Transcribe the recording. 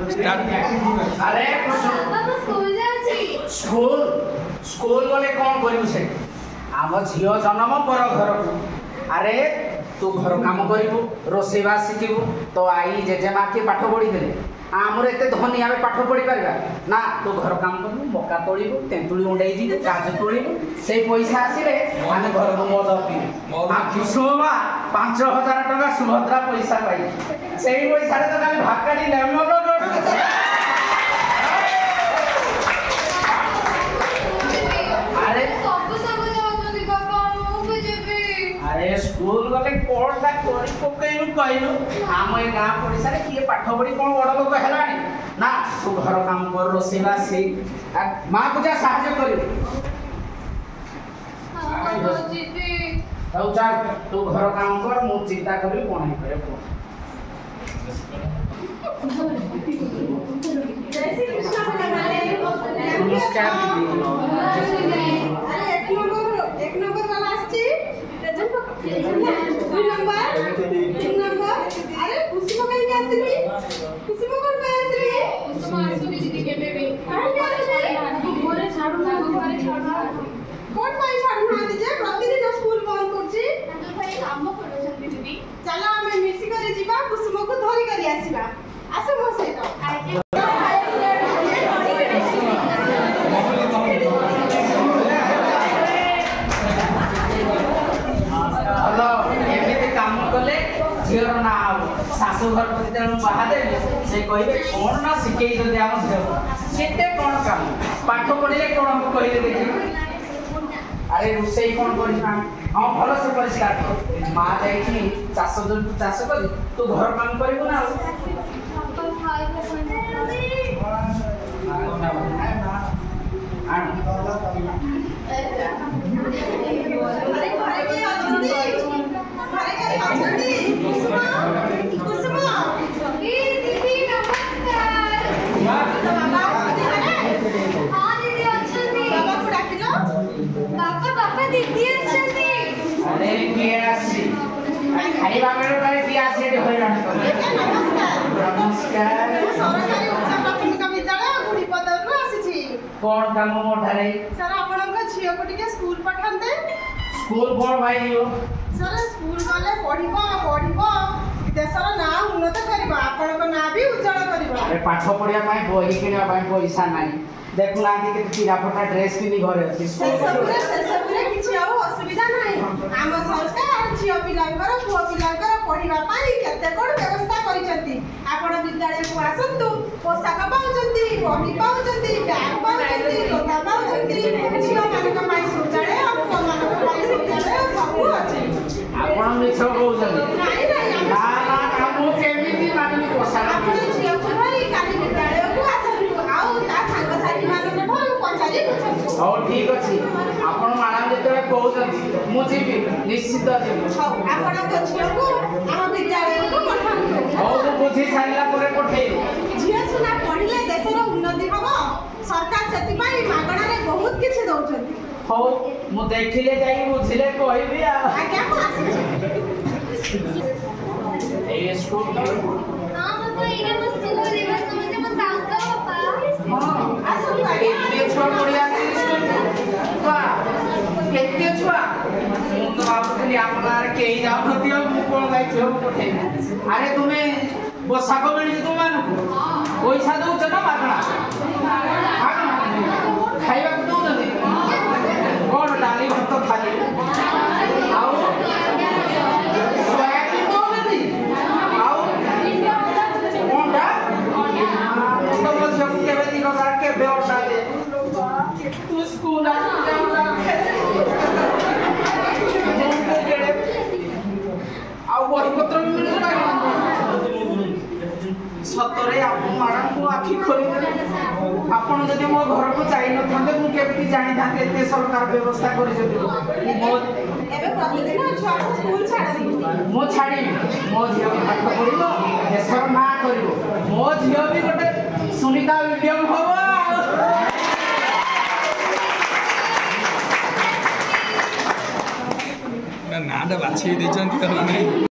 अरे school school बोले कौन करू से आम झील जन्म पर घर को अरे तू घर काम करू रोषेबास शिखु तो आई जेजेमा किए पाठ पढ़ी दे आमर एत धनी आम पाठ पढ़ी पारा ना तू घर काम करू मका तोड़ू तेंतुड़ी उंडे काजू तोड़ू से पैसा आसिले आम घर को मद पीबू शोभा 5,000 टका सुभद्रा पैसा पाई से पैसा तो खाली भाकाड़ी लेमन अरे स्कूल गले कोडा कोरी पकेनु कहलु आम ए गां पड़िसा रे किए पाठ पढ़ी कोन बड़ लोक हेलानी ना तू घर काम कर रोसेला से मां पूजा सहाय्य करियो हां जीती हौ चल तू घर काम कर मु चिंता करी कोन है करे जय श्री कृष्ण नमस्कार दीदी अरे एक नंबर वाला आछी दुई नंबर तीन नंबर अरे कुसुम कहीं आसली कुसुम कोन पे आसली कुसुम आसली दीदी के बेबी कहां आसली मोरे छाड़ू ना घरे छाड़ू कोन पाई छाड़ू ना दीजे प्रतिदिन स्कूल बंद करछि तो भाई काम करछन दीदी चलो हम मिसी करे जीवा कुसुम को धरी करी आसीबा आसे मो सहित झीर ना शाशु घर प्रति बाहा देवी से कहे कौन ना शिखे झील केते कौन काम पाठ पढ़े कौन हम कहले देखी अरे रोसे कौन कर हाँ भल से परिष्कार कर माँ जाइए चाष चाष कर तू घर काम करू ना अरे कियासी खाइबा बेर बारे कियासी रे होइरान नमस्कार सरकारी उच्च प्राथमिक विद्यालय गुड़ीपदर को आसी कोन काम मोठारे सर आपनका छियो को टिके स्कूल पठांते स्कूल कोन भाई हो सर स्कूल गले पढ़िबो देशर ना उन्नत करबा आपनका ना भी उज्जवल करबा अरे पाठ पढ़िया पाए बही किना पाए पैसा नाही देखु लागी के चिरा फटा ड्रेस किनी घरे अछि से सबरे किछि आउ असुविधा नाही आम सरकार छियो पिलांकर पुओ पिलांकर पढ़िबा पाई केते कोन व्यवस्था करिसंती आपण विद्यालय को आसंतु पोशाक पाउचंती बही पाउचंती बैग पाउचंती जोता पाउचंती छियो मानक पाई शौचालय आपको मानक पाई शौचालय सब अछि आपण मिछ कहउछन नाही नाही ना ना कामो केमिति माननी पोशाक आपण छियो को धरी काली विद्यालय को आसंतु आउ ता संग साथी मानक धरू पचारी पुछंतु हो ठीक अछि आपण मानम जेतले कहउछन मु जीबी निश्चित जीबी हो आपण को छियो को हम विद्यालय को पठांतु हो तो बुझी साइला परे पठेई झिया सुना पढ़िले देशर उन्नति हबो सरकार सेति पई मागणा रे बहुत किछि दउछंती हो मु देखिले जाई बुझिले कहबी आ आज्ञा को आसी ए स्कूल हां बाबा इने मो स्कूल रे समझे मो साउका पापा हां आसु केते छुआ पढ़िया स्कूल वाह केते छुआ मु तो आपके आपनार केई जाउ नतियो मु कोन गाई छो पठे अरे तुमे पोशाक मिली तुम मानू पैसा दउछ ना मागणा खाइबा को दउछन कोन डाली भात खाली आउ सोयाबीन दउछन आउ कोनटा तो बस के बेदी को के बेओटा दे तू स्कूल आ आउ बही पत्र मिलु ना सतरे आपण मैडम को आखि खोली आपण जदि मो घर को चाहि न थांते मु केबी जानि थांते एते सरकार व्यवस्था करि जदि मो एबे प्रतिदिन छुआ को स्कूल छाड़ी मो छाड़ी मो झियो पाठ पढिबो देशर ना करिवो मो झियो भी गोटे सुनीता विलियम होबो नाटा बाछी देछन